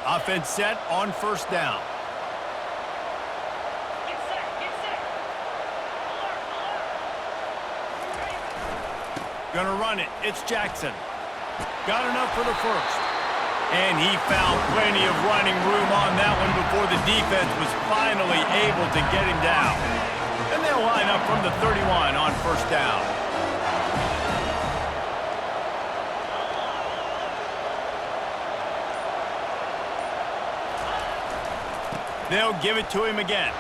Offense set on first down. Get set, get set. Alert, alert. Gonna run it. It's Jackson. Got enough for the first. And he found plenty of running room on that one before the defense was finally able to get him down. And they'll line up from the 31 on first down. They'll give it to him again.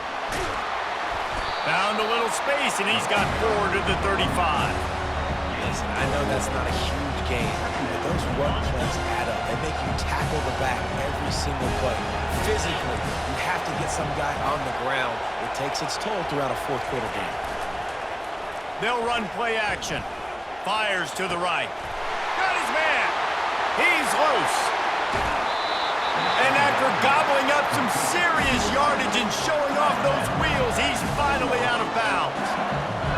Found a little space, and he's got 4 to the 35. Listen, I know that's not a huge gain, but those run plays add up. They make you tackle the back every single play. Physically, you have to get some guy on the ground. It takes its toll throughout a fourth quarter game. They'll run play action. Fires to the right. Got his man. He's loose. And after gobbling up some serious yardage and showing off those wheels, he's finally out of bounds.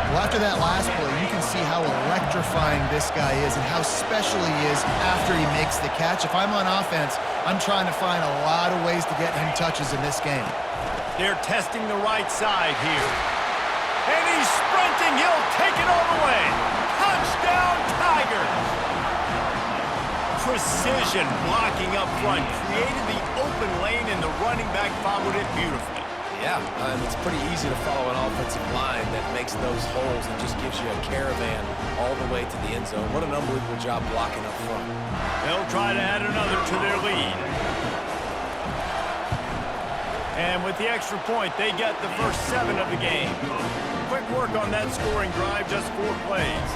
Well, after that last play, you can see how electrifying this guy is and how special he is after he makes the catch. If I'm on offense, I'm trying to find a lot of ways to get him touches in this game. They're testing the right side here. And he's sprinting. He'll take it all the way. Touchdown, Tigers! Precision blocking up front created the open lane, and the running back followed it beautifully. Yeah, it's pretty easy to follow an offensive line that makes those holes and just gives you a caravan all the way to the end zone. What an unbelievable job blocking up front. They'll try to add another to their lead. And with the extra point, they get the first 7 of the game. Quick work on that scoring drive, just 4 plays.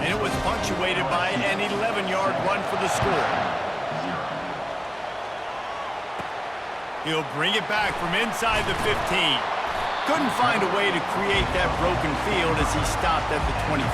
And it was punctuated by an 11-yard run for the score. He'll bring it back from inside the 15. Couldn't find a way to create that broken field as he stopped at the 25.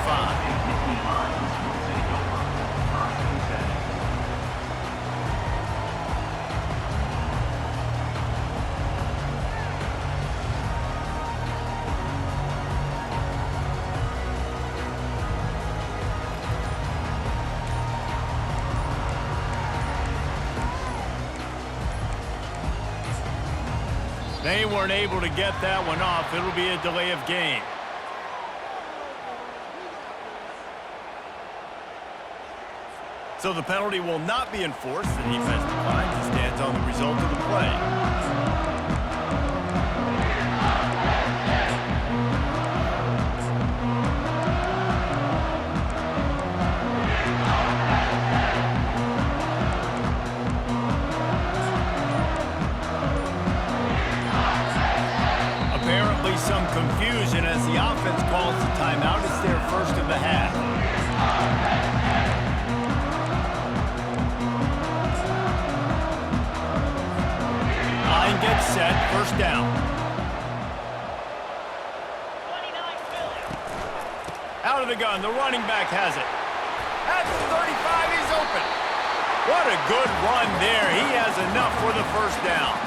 They weren't able to get that one off. It'll be a delay of game. So the penalty will not be enforced. The defense declines and stands on the result of the play. Some confusion as the offense calls the timeout. It's their first of the half. Line gets set, first down. 29 Philly. Out of the gun, the running back has it. At the 35, he's open. What a good run there. He has enough for the first down.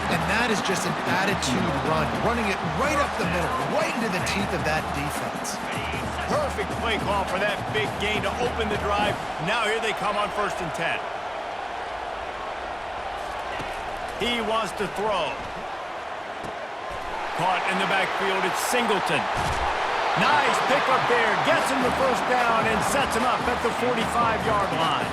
And that is just an attitude run, running it right up the middle, right into the teeth of that defense. Perfect play call for that big gain to open the drive. Now here they come on 1st and 10. He wants to throw. Caught in the backfield, it's Singleton. Nice pickup there, gets him the first down and sets him up at the 45-yard line.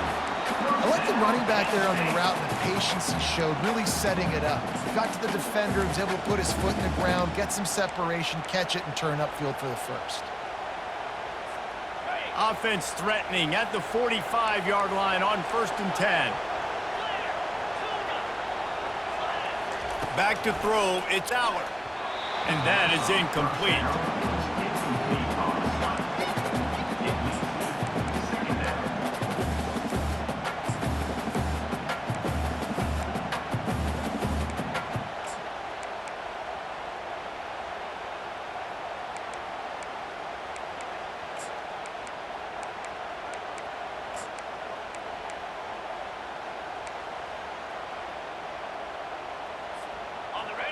I like the running back there on the route and the patience he showed, really setting it up. Got to the defender, was able to put his foot in the ground, get some separation, catch it, and turn upfield for the first. Offense threatening at the 45-yard line on 1st and 10. Back to throw, it's Aller. And that is incomplete.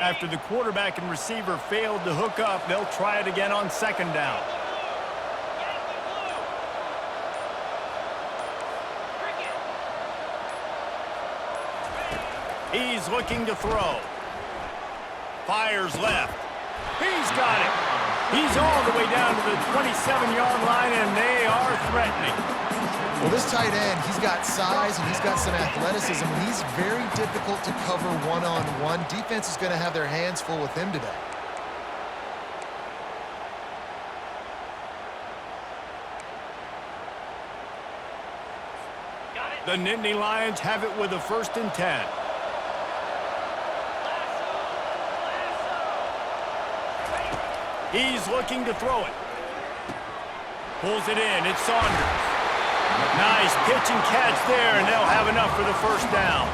After the quarterback and receiver failed to hook up, they'll try it again on 2nd down. He's looking to throw. Fires left. He's got it. He's all the way down to the 27-yard line, and they are threatening. Well, this tight end, he's got size and he's got some athleticism. He's very difficult to cover one-on-one. Defense is going to have their hands full with him today. The Nittany Lions have it with a 1st and 10. He's looking to throw it. Pulls it in. It's Saunders. Nice pitch and catch there, and they'll have enough for the 1st down.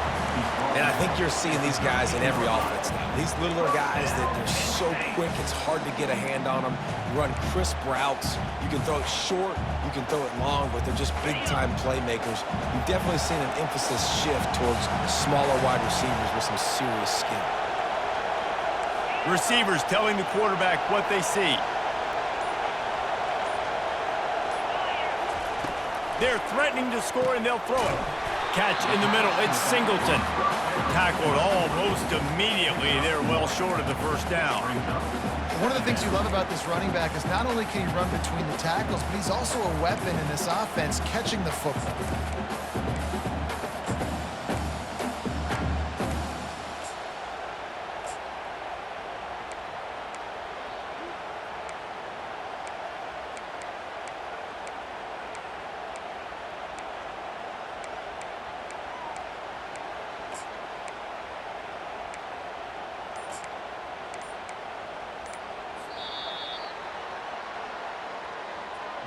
And I think you're seeing these guys in every offense now. These littler guys that they're so quick, it's hard to get a hand on them. Run crisp routes. You can throw it short, you can throw it long, but they're just big-time playmakers. You've definitely seen an emphasis shift towards smaller wide receivers with some serious skill. Receivers telling the quarterback what they see. They're threatening to score, and they'll throw it. Catch in the middle. It's Singleton. Tackled almost immediately. They're well short of the 1st down. One of the things you love about this running back is not only can he run between the tackles, but he's also a weapon in this offense catching the football.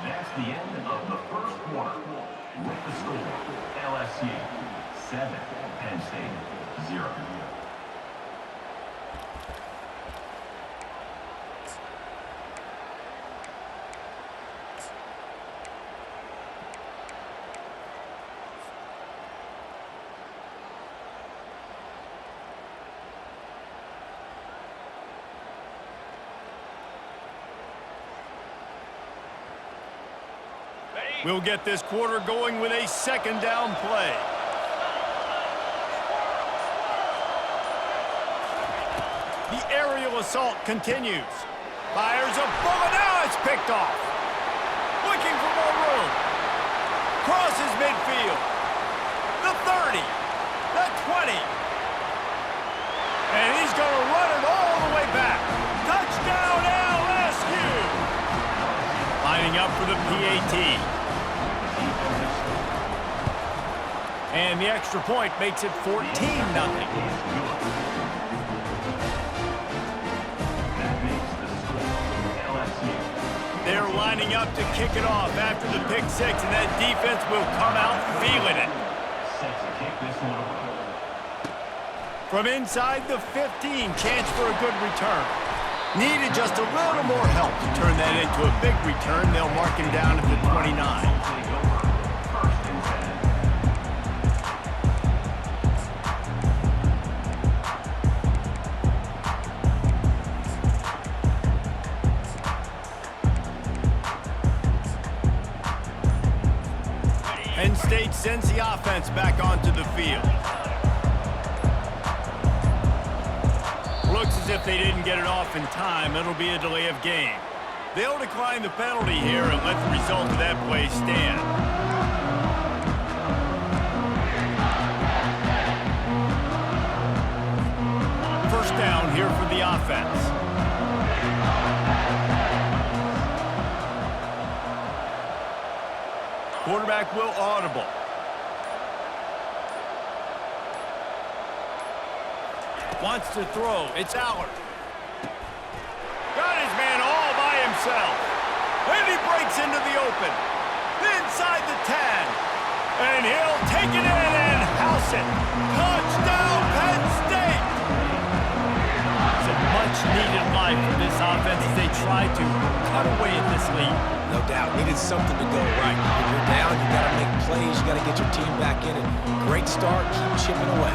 That's the end of the 1st quarter. With the score, LSU 7, Penn State 0. We'll get this quarter going with a 2nd down play. The aerial assault continues. Fires a bullet. Now it's picked off. Looking for more room. Crosses midfield. The 30. The 20. And he's going to run it all the way back. Touchdown LSU. Lining up for the PAT. And the extra point makes it 14-0. They're lining up to kick it off after the pick 6, and that defense will come out feeling it. From inside the 15, chance for a good return. Needed just a little more help to turn that into a big return. They'll mark him down at the 29. Penn State sends the offense back onto the field. Looks as if they didn't get it off in time. It'll be a delay of game. They'll decline the penalty here and let the result of that play stand. First down here for the offense. Quarterback will audible. Wants to throw. It's Allard. Got his man all by himself. And he breaks into the open. Inside the 10. And he'll take it in and house it. Touchdown, Penn State! It's a much-needed life for this offense as they try to cut away at this lead. No doubt. Needed something to go right. When you're down, you got to make plays. You got to get your team back in it. Great start. Keep chipping away.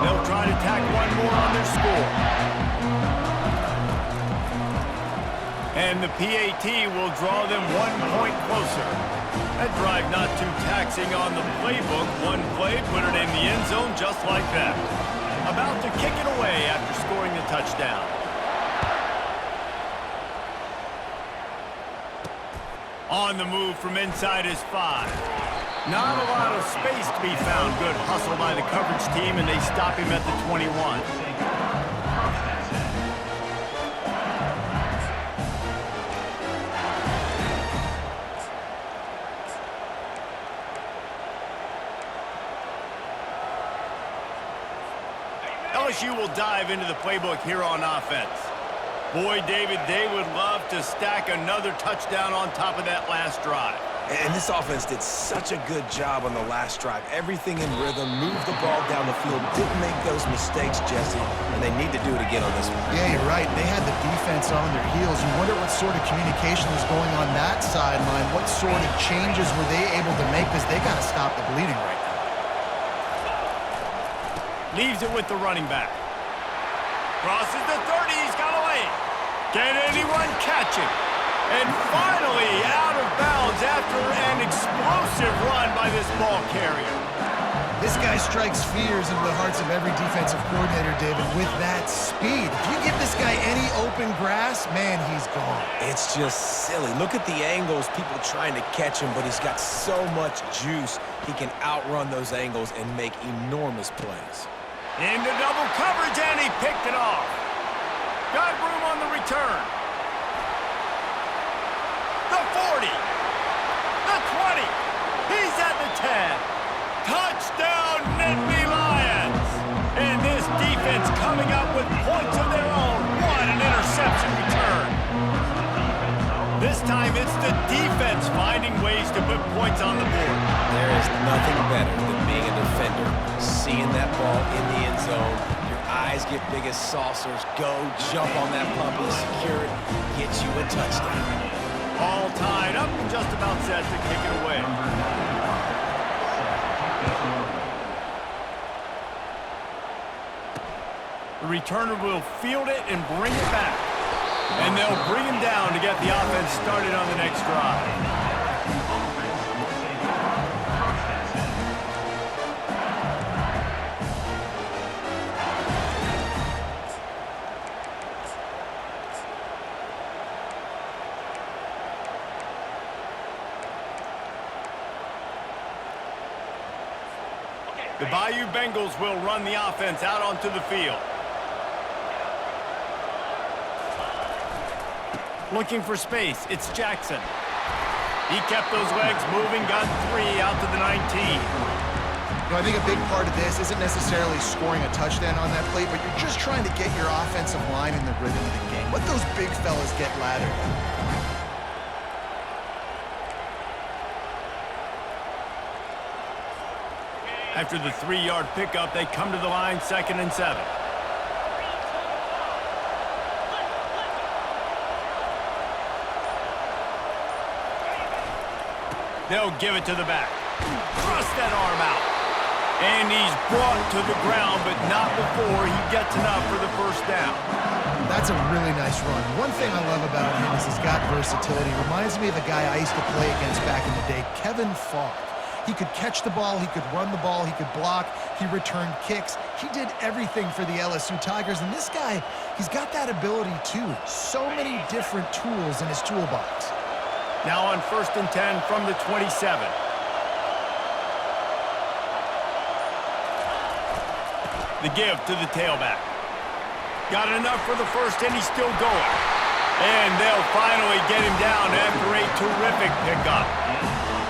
They'll try to tack one more on their score. And the PAT will draw them 1 point closer. That drive not too taxing on the playbook. One play, put it in the end zone just like that. About to kick it away after scoring the touchdown. On the move from inside his 5. Not a lot of space to be found. Good hustle by the coverage team, and they stop him at the 21. LSU will dive into the playbook here on offense. Boy, David, they would love to stack another touchdown on top of that last drive. And this offense did such a good job on the last drive. Everything in rhythm, moved the ball down the field, didn't make those mistakes, Jesse, and they need to do it again on this one. Yeah, you're right. They had the defense on their heels. You wonder what sort of communication was going on that sideline. What sort of changes were they able to make, because they got to stop the bleeding right now. Leaves it with the running back. Crosses the 30, he's got away. Can anyone catch him? And finally out of bounds after an explosive run by this ball carrier. This guy strikes fears into the hearts of every defensive coordinator, David, with that speed. If you give this guy any open grass, man, he's gone. It's just silly. Look at the angles, people trying to catch him, but he's got so much juice. He can outrun those angles and make enormous plays. Into double coverage, and he picked it off. Got room on the return. The 40. The 20. He's at the 10. Touchdown, Nittany Lions. And this defense coming up with points of their own. What an interception return. This time it's the defense finding ways to put points on the board. There is nothing better than being a defender, seeing that ball in the end zone. Your eyes get big as saucers. Go, jump on that puppy, secure it, get you a touchdown. All tied up and just about set to kick it away. The returner will field it and bring it back. And they'll bring him down to get the offense started on the next drive. The Bayou Bengals will run the offense out onto the field. Looking for space, it's Jackson. He kept those legs moving, got 3 out to the 19. I think a big part of this isn't necessarily scoring a touchdown on that play, but you're just trying to get your offensive line in the rhythm of the game. Let those big fellas get lathered. After the 3-yard pickup, they come to the line 2nd and 7. They'll give it to the back. Thrust that arm out. And he's brought to the ground, but not before he gets enough for the first down. That's a really nice run. One thing I love about him is he's got versatility. Reminds me of a guy I used to play against back in the day, Kevin Falk. He could catch the ball, he could run the ball, he could block, he returned kicks. He did everything for the LSU Tigers, and this guy, he's got that ability too. So many different tools in his toolbox. Now on 1st and 10 from the 27. The give to the tailback. Got enough for the first, and he's still going. And they'll finally get him down after a terrific pickup.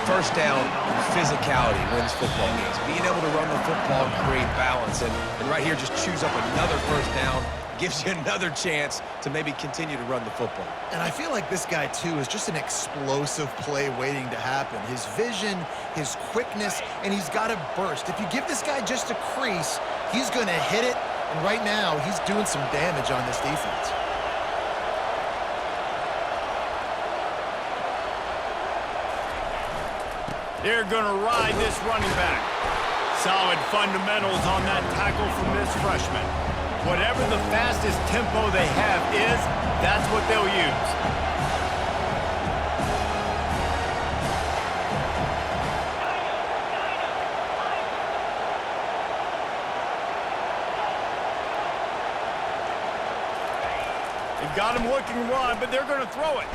First down, physicality wins football games. Being able to run the football and create balance. And right here, just choose up another first down. Gives you another chance to maybe continue to run the football. And I feel like this guy, too, is just an explosive play waiting to happen. His vision, his quickness, and he's got a burst. If you give this guy just a crease, he's going to hit it. And right now, he's doing some damage on this defense. They're going to ride this running back. Solid fundamentals on that tackle from this freshman. Whatever the fastest tempo they have is, that's what they'll use. They've got him looking run, but they're going to throw it.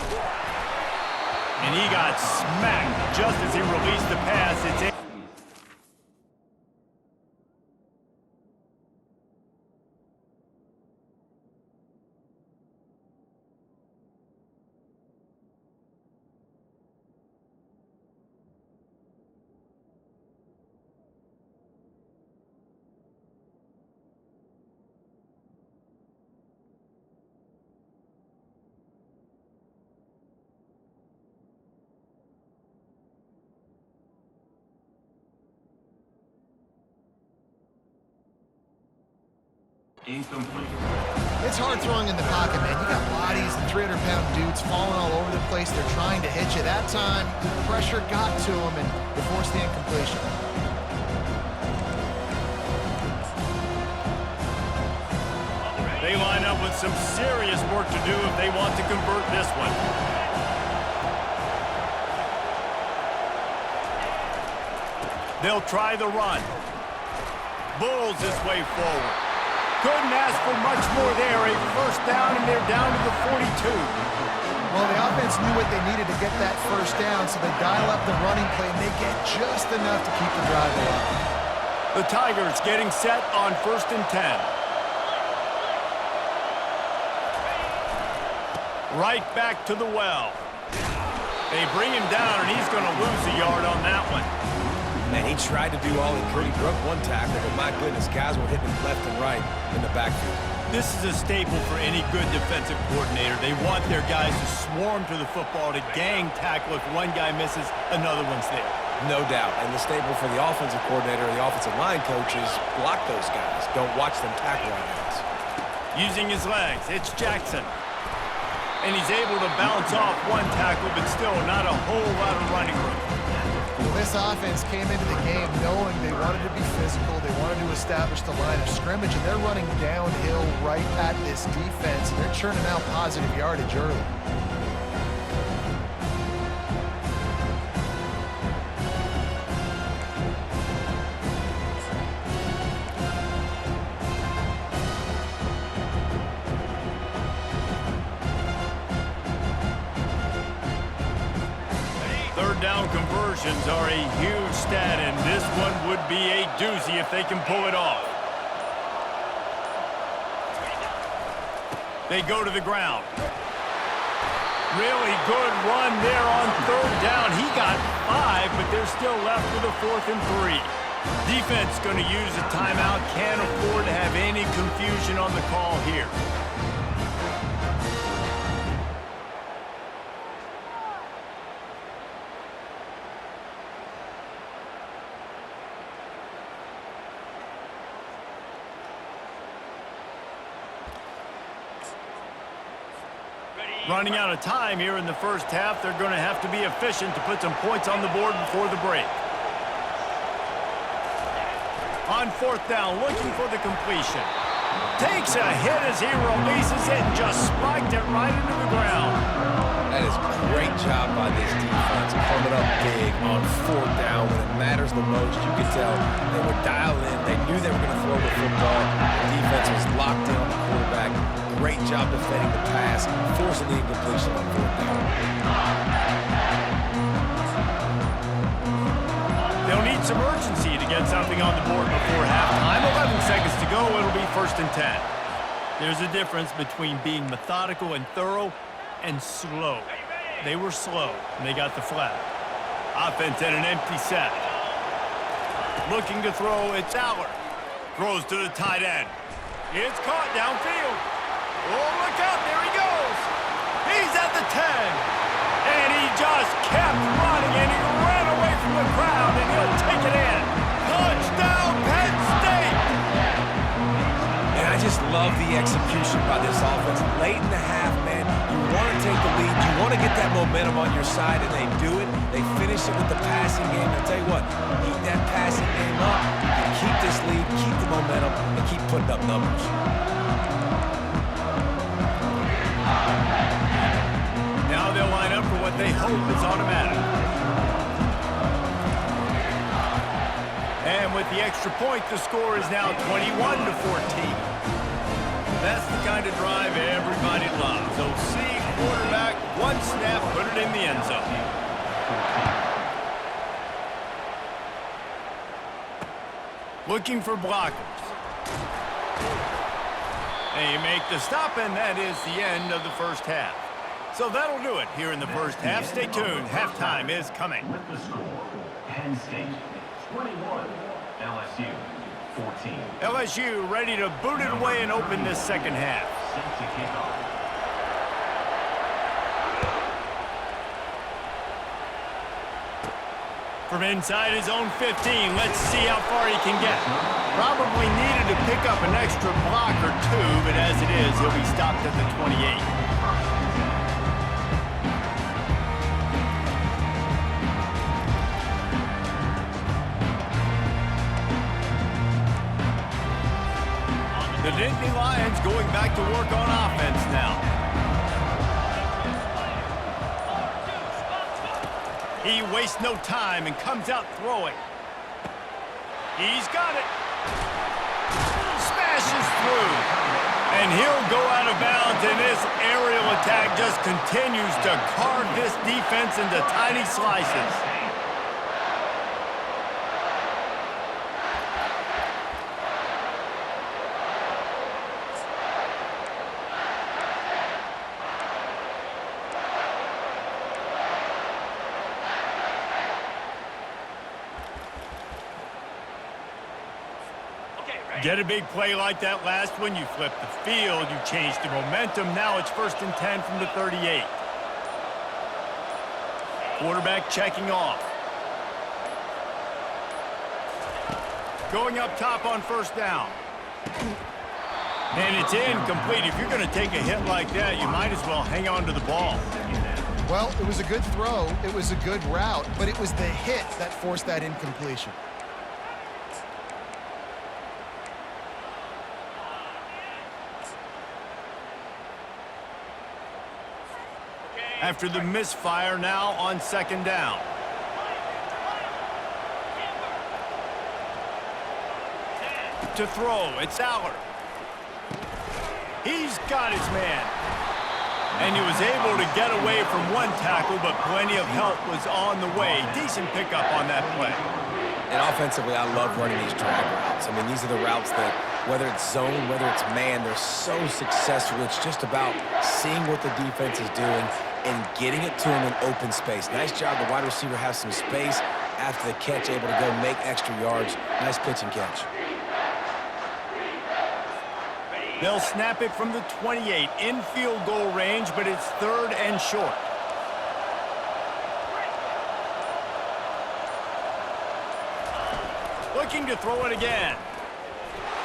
And he got smacked just as he released the pass. It's Incomplete. It's hard throwing in the pocket, man. You got bodies and 300-pound dudes falling all over the place. They're trying to hit you. That time, pressure got to them, and they forced the incompletion. They line up with some serious work to do if they want to convert this one. They'll try the run. Bulls his way forward. Couldn't ask for much more there. A first down, and they're down to the 42. Well, the offense knew what they needed to get that first down, so they dial up the running play, and they get just enough to keep the drive alive. The Tigers getting set on 1st and 10. Right back to the well. They bring him down, and he's going to lose a yard on that one. Man, he tried to do all he could. He broke one tackle, but my goodness, guys were hitting him left and right in the backfield. This is a staple for any good defensive coordinator. They want their guys to swarm to the football, to gang tackle. If one guy misses, another one's there. No doubt. And the staple for the offensive coordinator or the offensive line coaches, block those guys. Don't watch them tackle our guys. Using his legs, it's Jackson. And he's able to bounce off one tackle, but still not a whole lot of running room. This offense came into the game knowing they wanted to be physical, they wanted to establish the line of scrimmage, and they're running downhill right at this defense, and they're churning out positive yardage early. Third down conversions are a huge stat, and this one would be a doozy if they can pull it off. They go to the ground. Really good run there on 3rd down. He got 5, but they're still left with a 4th and 3. Defense going to use a timeout. Can't afford to have any confusion on the call here. Running out of time here in the first half. They're going to have to be efficient to put some points on the board before the break. On 4th down, looking for the completion. Takes a hit as he releases it and just spiked it right into the ground. That is a great job by this defense, coming up big on 4th down when it matters the most. You could tell they were dialed in. They knew they were going to throw the football. The defense was locked in on the quarterback. Great job defending the pass, forcing the incompletion on 4th down. They'll need some urgency to get something on the board before halftime. 11 seconds to go. It'll be 1st and 10. There's a difference between being methodical and thorough and slow. They were slow, and they got the flag. Offense at an empty set. Looking to throw, it's Aller. Throws to the tight end. It's caught downfield. Oh, look out, there he goes. He's at the 10. And he just kept running, and he ran away from the crowd, and he'll take it in. Touchdown, Penn State! And I just love the execution by this offense. Late in the half, man, you want to take the lead. You want to get that momentum on your side, and they do it. They finish it with the passing game. I'll tell you what, keep that passing game up. You keep this lead, keep the momentum, and keep putting up numbers. Now they'll line up for what they hope is automatic. And with the extra point, the score is now 21-14. That's the kind of drive everybody loves. We'll see quarterback, one snap, put it in the end zone. Looking for blockers. They make the stop, and that is the end of the first half. So that'll do it here in the first half. Stay tuned. Halftime is coming. With the score, Penn State 21, LSU 14. LSU ready to boot it away and open this second half. Set to kick off. From inside his own 15, let's see how far he can get. Probably needed to pick up an extra block or two, but as it is, he'll be stopped at the 28. The Nittany Lions going back to work on offense now. He wastes no time and comes out throwing. He's got it. Smashes through. And he'll go out of bounds, and this aerial attack just continues to carve this defense into tiny slices. Get a big play like that last one, you flip the field, you change the momentum. Now it's 1st and 10 from the 38. Quarterback checking off. Going up top on 1st down. And it's incomplete. If you're going to take a hit like that, you might as well hang on to the ball. Well, it was a good throw. It was a good route, but it was the hit that forced that incompletion. After the misfire, now on 2nd down. To throw, it's Aller. He's got his man. And he was able to get away from one tackle, but plenty of help was on the way. Decent pickup on that play. And offensively, I love running these drag routes. I mean, these are the routes that, whether it's zone, whether it's man, they're so successful. It's just about seeing what the defense is doing and getting it to him in open space. Nice job. The wide receiver has some space after the catch, able to go make extra yards. Nice pitch and catch. They'll snap it from the 28 in field goal range, but it's 3rd and short. Looking to throw it again.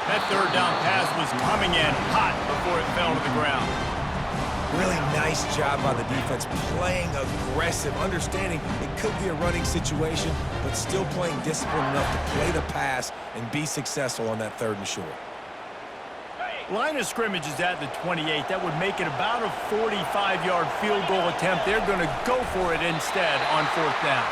That 3rd down pass was coming in hot before it fell to the ground. Really nice job by the defense, playing aggressive, understanding it could be a running situation, but still playing disciplined enough to play the pass and be successful on that 3rd and short. Line of scrimmage is at the 28. That would make it about a 45-yard field goal attempt. They're going to go for it instead on 4th down.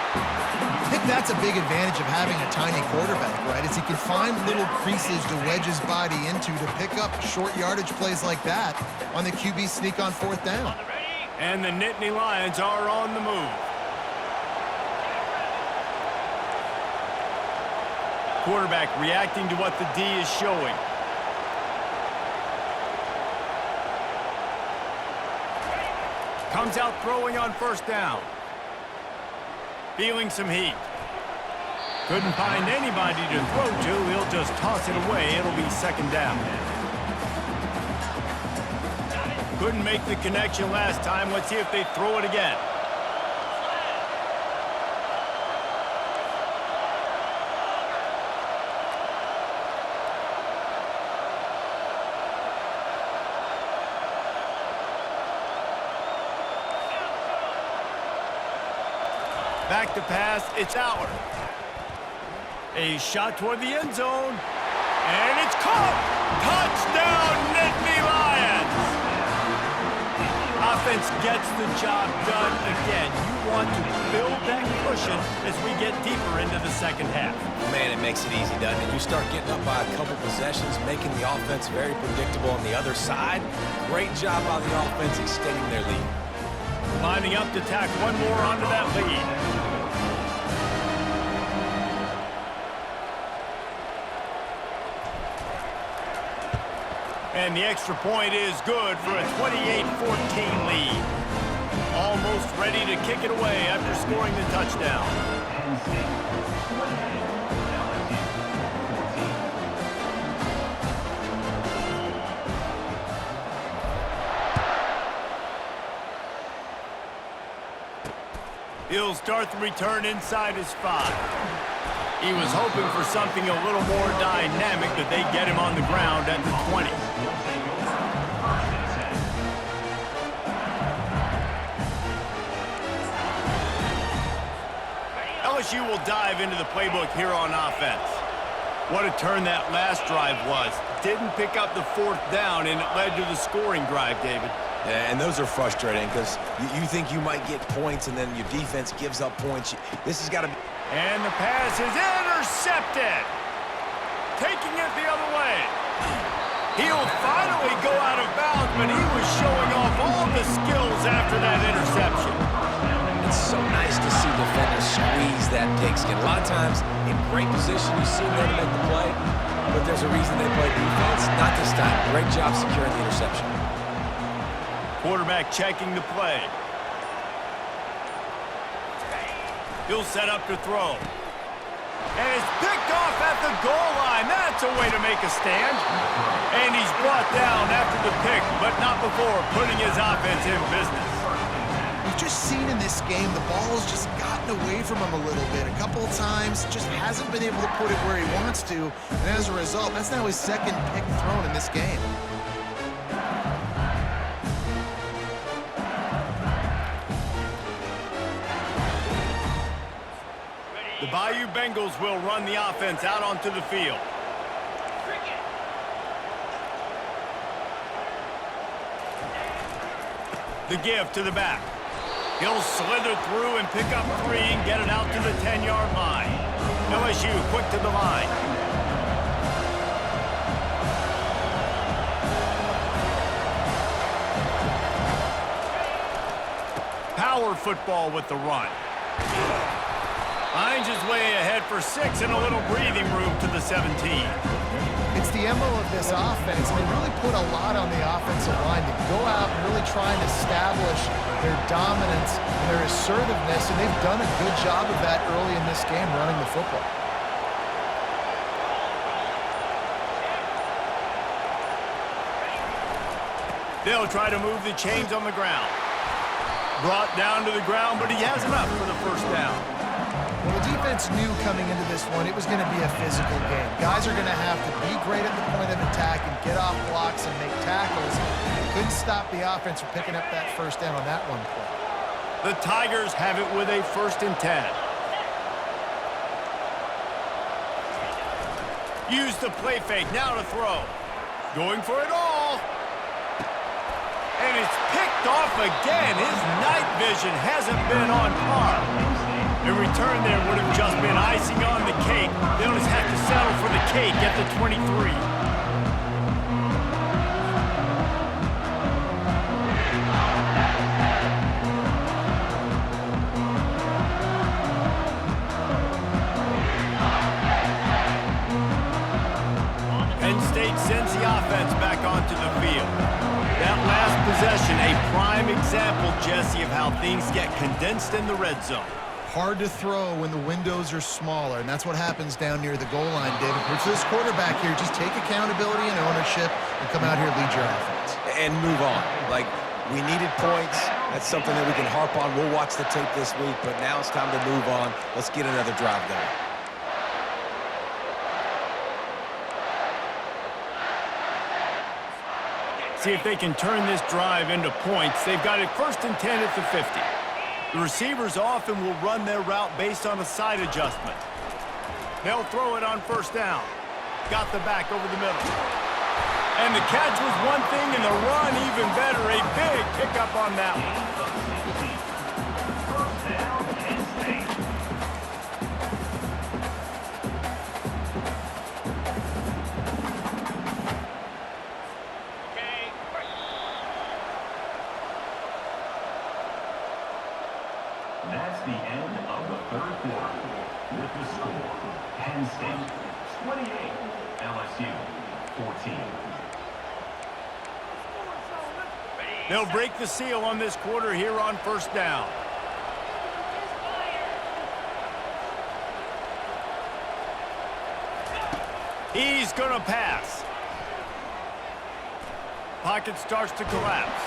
I think that's a big advantage of having a tiny quarterback, right? Is he can find little creases to wedge his body into to pick up short yardage plays like that on the QB sneak on 4th down. And the Nittany Lions are on the move. Quarterback reacting to what the D is showing. Comes out throwing on 1st down. Feeling some heat. Couldn't find anybody to throw to. He'll just toss it away. It'll be 2nd down. Couldn't make the connection last time. Let's see if they throw it again. Back to pass, it's Aller. A shot toward the end zone, and it's caught! Touchdown, Nittany Lions! offense gets the job done again. You want to build that cushion as we get deeper into the second half. Man, it makes it easy, doesn't it? You start getting up by a couple possessions, making the offense very predictable on the other side. Great job by the offense extending their lead. Lining up to tack one more onto that lead. And the extra point is good for a 28-14 lead. Almost ready to kick it away after scoring the touchdown. Penn State 28, LSU 14. He'll start the return inside his 5. He was hoping for something a little more dynamic, but they get him on the ground at the 20. LSU will dive into the playbook here on offense. What a turn that last drive was. Didn't pick up the 4th down, and it led to the scoring drive, David. Yeah, and those are frustrating because you think you might get points, and then your defense gives up points. This has got to be... And the pass is intercepted. Taking it the other way. He'll finally go out of bounds, but he was showing off all the skills after that interception. It's so nice to see defenders squeeze that pigskin. A lot of times, in great position, you see them make the play, but there's a reason they play defense. Not this time. Great job securing the interception. Quarterback checking the play. He'll set up to throw. And it's picked off at the goal line. That's a way to make a stand. And he's brought down after the pick, but not before putting his offense in business. We've just seen in this game, the ball's just gotten away from him a little bit. A couple of times, just hasn't been able to put it where he wants to. And as a result, that's now his 2nd pick thrown in this game. The Bayou Bengals will run the offense out onto the field. The give to the back. He'll slither through and pick up 3 and get it out to the 10-yard line. LSU quick to the line. Power football with the run. Finds his way ahead for 6 and a little breathing room to the 17. It's the MO of this offense. They really put a lot on the offensive line to go out and really try and establish their dominance and their assertiveness, and they've done a good job of that early in this game running the football. They'll try to move the chains on the ground. Brought down to the ground, but he has enough for the 1st down. Well, the defense knew coming into this one it was going to be a physical game. Guys are going to have to be great at the point of attack and get off blocks and make tackles. They couldn't stop the offense from picking up that 1st down on that one play. The Tigers have it with a 1st and 10. Use the play fake, now to throw. Going for it all. And it's picked off again. His night vision hasn't been on par. In return, there would have just been icing on the cake. They'll just have to settle for the cake at the 23. Penn State sends the offense back onto the field. That last possession, a prime example, Jesse, of how things get condensed in the red zone. Hard to throw when the windows are smaller, and that's what happens down near the goal line, David. But for this quarterback here, just take accountability and ownership and come out here and lead your offense. And move on. Like, we needed points. That's something that we can harp on. We'll watch the tape this week, but now it's time to move on. Let's get another drive going. See if they can turn this drive into points. They've got it 1st and 10 at the 50. The receivers often will run their route based on a side adjustment. They'll throw it on 1st down. Got the back over the middle. And the catch was one thing, and the run even better. A big pickup on that one. First down, Penn State. Okay. That's the end of the third quarter. With the score, Penn State 28, LSU 14. They'll break the seal on this quarter here on first down. He's going to pass. Pocket starts to collapse.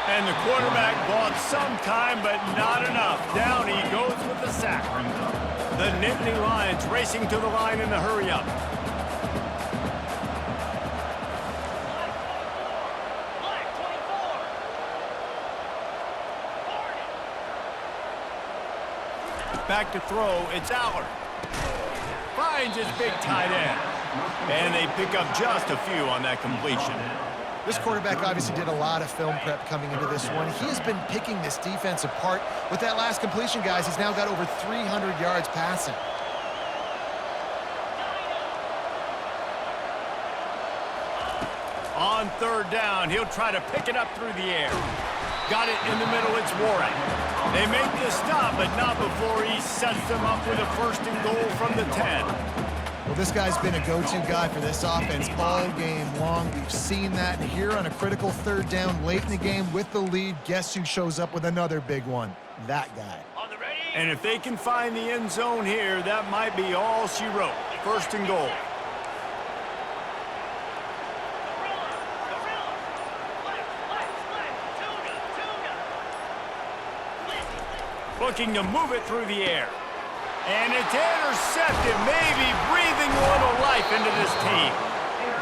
And the quarterback bought some time, but not enough. Down he goes with the sack. The Nittany Lions racing to the line in a hurry-up. Black 24. Back to throw, it's Allard. Finds his big tight end. And they pick up just a few on that completion. This quarterback obviously did a lot of film prep coming into this one. He has been picking this defense apart. With that last completion, guys, he's now got over 300 yards passing. On third down, he'll try to pick it up through the air. Got it in the middle, it's Warren. They make the stop, but not before he sets them up with a first and goal from the 10. Well, this guy's been a go-to guy for this offense all game long. We've seen that here on a critical third down late in the game with the lead. Guess who shows up with another big one? That guy. On the ready. And if they can find the end zone here, that might be all she wrote. First and goal. Gorilla. Left. Tuna. Looking to move it through the air. And it's intercepted, maybe breathing a little life into this team.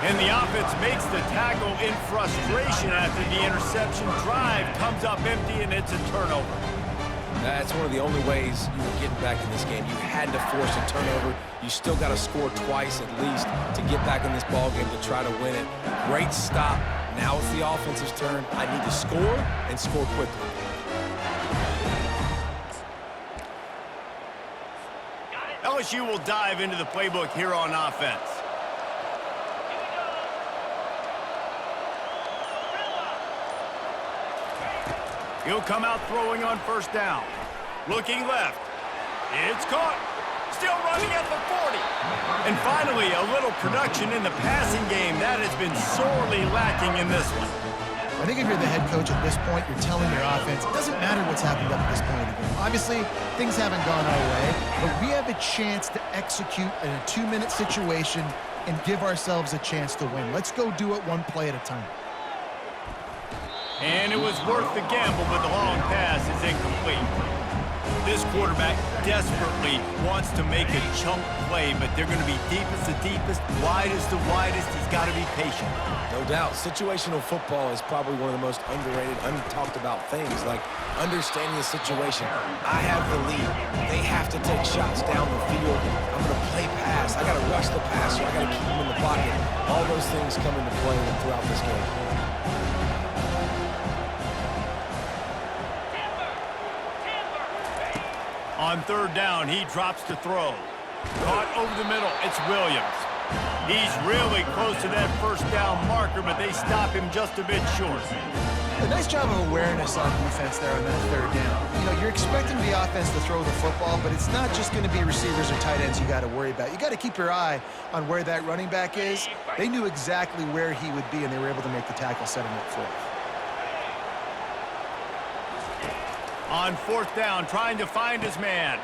And the offense makes the tackle in frustration after the interception. Drive comes up empty, and it's a turnover. That's one of the only ways you were getting back in this game. You had to force a turnover. You still got to score twice at least to get back in this ball game to try to win it. Great stop. Now it's the offense's turn. I need to score and score quickly. LSU will dive into the playbook here on offense. He'll come out throwing on first down. Looking left. It's caught. Still running at the 40. And finally, a little production in the passing game. That has been sorely lacking in this one. I think if you're the head coach at this point, you're telling your offense, it doesn't matter what's happened up to this point of the game. Obviously, things haven't gone our way, but we have a chance to execute in a 2-minute situation and give ourselves a chance to win. Let's go do it one play at a time. And it was worth the gamble, but the long pass is incomplete. This quarterback desperately wants to make a chunk play, but they're going to be deepest the deepest, widest the widest. He's got to be patient. No doubt, situational football is probably one of the most underrated, untalked about things, like understanding the situation. I have the lead. They have to take shots down the field. I'm going to play pass. I got to rush the passer. I got to keep him in the pocket. All those things come into play throughout this game. On third down, he drops to throw. Caught over the middle, it's Williams. He's really close to that first down marker, but they stop him just a bit short. A nice job of awareness on defense there on that third down. You know, you're expecting the offense to throw the football, but it's not just going to be receivers or tight ends you got to worry about. You got to keep your eye on where that running back is. They knew exactly where he would be, and they were able to make the tackle, set him up for it. On fourth down, trying to find his man.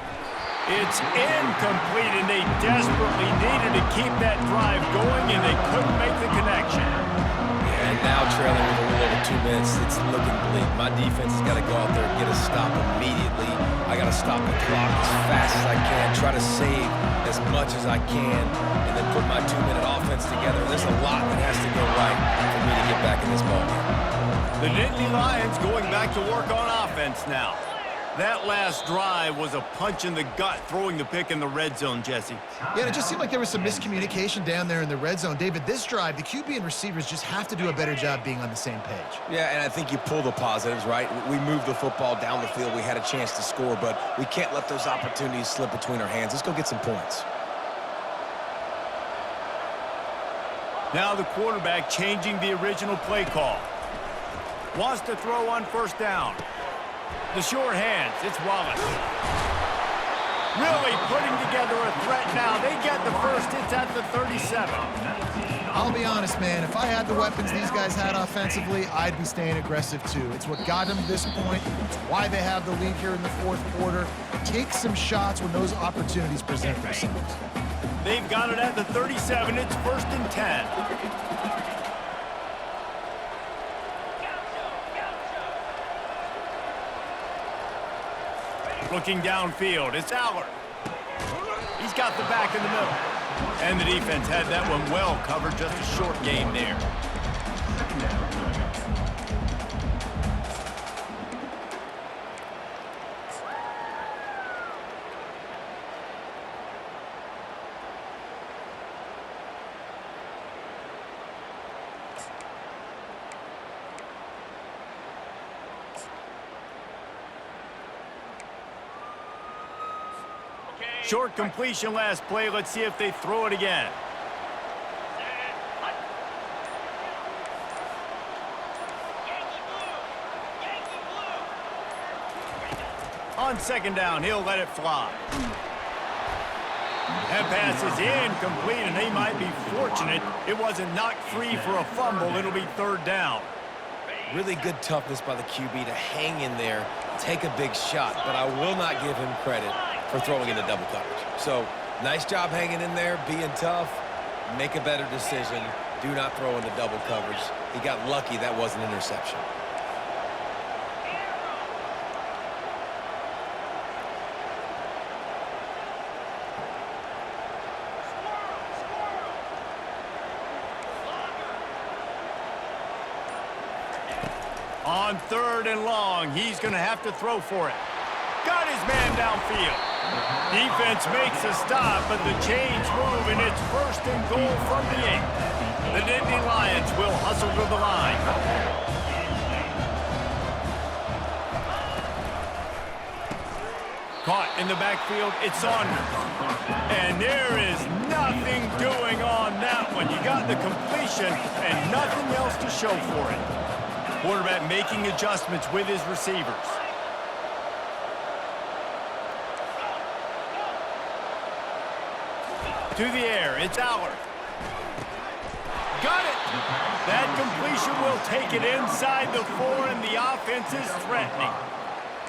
It's incomplete, and they desperately needed to keep that drive going, and they couldn't make the connection. And now trailing with a little over 2 minutes, it's looking bleak. My defense has got to go out there and get a stop immediately. I got to stop the clock as fast as I can, try to save as much as I can, and then put my 2-minute offense together. There's a lot that has to go right for me to get back in this ball game. The Nittany Lions going back to work on offense now. That last drive was a punch in the gut, throwing the pick in the red zone, Jesse. Yeah, and it just seemed like there was some miscommunication down there in the red zone. David, this drive, the QB and receivers just have to do a better job being on the same page. Yeah, and I think you pull the positives, right? We moved the football down the field. We had a chance to score, but we can't let those opportunities slip between our hands. Let's go get some points. Now the quarterback changing the original play call. Wants to throw on first down. The sure hands, it's Wallace. Really putting together a threat now. They get the first, it's at the 37. I'll be honest, man, if I had the weapons these guys had offensively, I'd be staying aggressive too. It's what got them to this point. It's why they have the lead here in the fourth quarter. Take some shots when those opportunities present themselves. They've got it at the 37, it's first and 10. Looking downfield, it's Allard. He's got the back in the middle. And the defense had that one well covered, just a short game there. Short completion last play. Let's see if they throw it again. On second down, he'll let it fly. That pass is incomplete, and they might be fortunate it wasn't knocked free for a fumble. It'll be third down. Really good toughness by the QB to hang in there, take a big shot, but I will not give him credit for throwing into double coverage. So, nice job hanging in there, being tough, make a better decision. Do not throw into double coverage. He got lucky that was an interception. On third and long, he's going to have to throw for it. Got his man downfield. Defense makes a stop, but the chains move, and it's first and goal from the 8. The Nittany Lions will hustle to the line. Caught in the backfield, it's Saunders. And there is nothing doing on that one. You got the completion and nothing else to show for it. Quarterback making adjustments with his receivers. To the air, it's Allard. Got it! That completion will take it inside the 4, and the offense is threatening.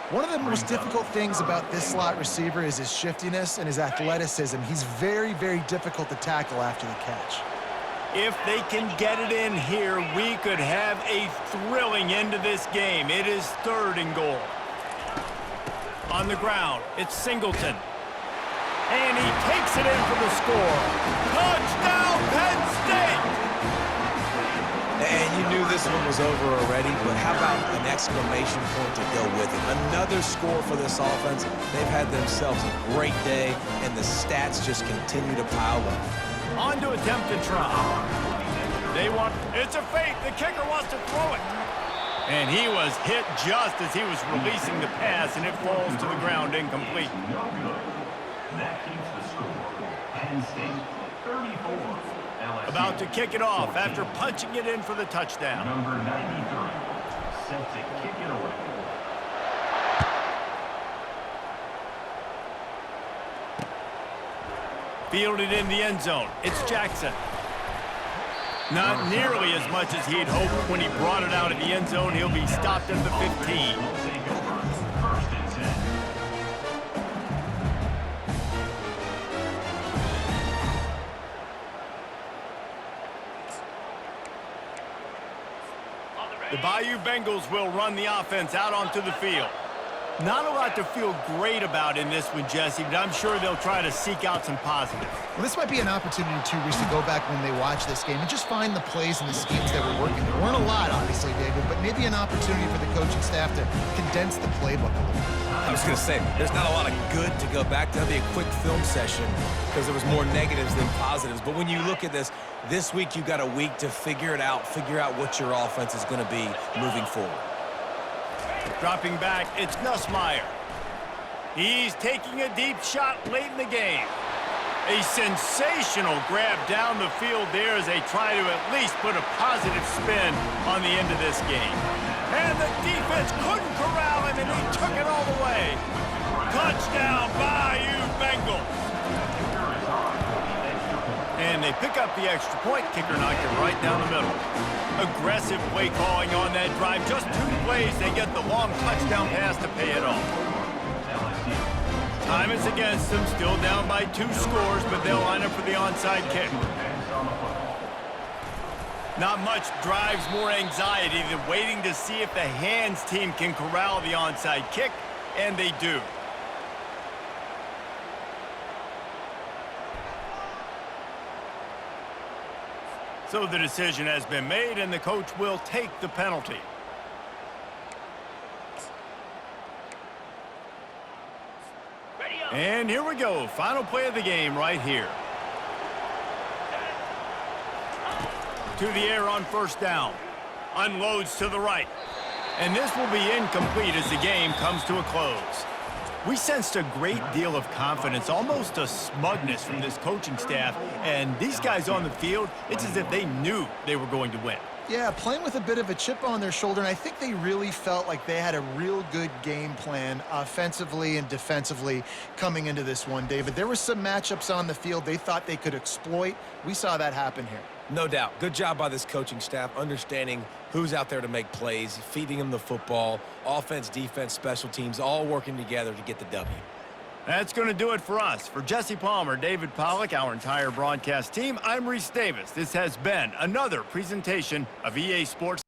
One of the most difficult things about this slot receiver is his shiftiness and his athleticism. He's very, very difficult to tackle after the catch. If they can get it in here, we could have a thrilling end to this game. It is third and goal. On the ground, it's Singleton. And he takes it in for the score. Touchdown, Penn State! And you knew this one was over already, but how about an exclamation point to go with it? Another score for this offense. They've had themselves a great day, and the stats just continue to pile up. On to attempt to try. They want, it's a fake. The kicker wants to throw it. And he was hit just as he was releasing the pass, and it falls to the ground incomplete. No good. That keeps the score. Penn State 34. LSU About to kick it off after punching it in for the touchdown. Number 93. Set to kick it away. Fielded in the end zone. It's Jackson. Not nearly as much as he'd hoped when he brought it out of the end zone. He'll be stopped at the 15. Will take over. First and 10. The Bayou Bengals will run the offense out onto the field. Not a lot to feel great about in this one, Jesse, but I'm sure they'll try to seek out some positives. Well, this might be an opportunity, too, Reese, to go back when they watch this game and just find the plays and the schemes that were working. There weren't a lot, obviously, David, but maybe an opportunity for the coaching staff to condense the playbook a little bit. I was going to say, there's not a lot of good to go back to. That'll be a quick film session because there was more negatives than positives. But when you look at this week you've got a week to figure it out, figure out what your offense is going to be moving forward. Dropping back, it's Nussmeier. He's taking a deep shot late in the game. A sensational grab down the field there as they try to at least put a positive spin on the end of this game. And the defense couldn't corral him, and he took it all the way. Touchdown, Bayou Bengals. And they pick up the extra point. Kicker knocked it right down the middle. Aggressive play calling on that drive. Just 2 plays, they get the long touchdown pass to pay it off. Time is against them, still down by 2 scores, but they'll line up for the onside kick. Not much drives more anxiety than waiting to see if the hands team can corral the onside kick, and they do. So the decision has been made, and the coach will take the penalty. And here we go. Final play of the game right here. To the air on first down. Unloads to the right. And this will be incomplete as the game comes to a close. We sensed a great deal of confidence, almost a smugness from this coaching staff. And these guys on the field, it's as if they knew they were going to win. Yeah, playing with a bit of a chip on their shoulder, and I think they really felt like they had a real good game plan offensively and defensively coming into this one, David. There were some matchups on the field they thought they could exploit. We saw that happen here. No doubt. Good job by this coaching staff, understanding who's out there to make plays, feeding them the football, offense, defense, special teams, all working together to get the W. That's going to do it for us. For Jesse Palmer, David Pollack, our entire broadcast team, I'm Reese Davis. This has been another presentation of EA Sports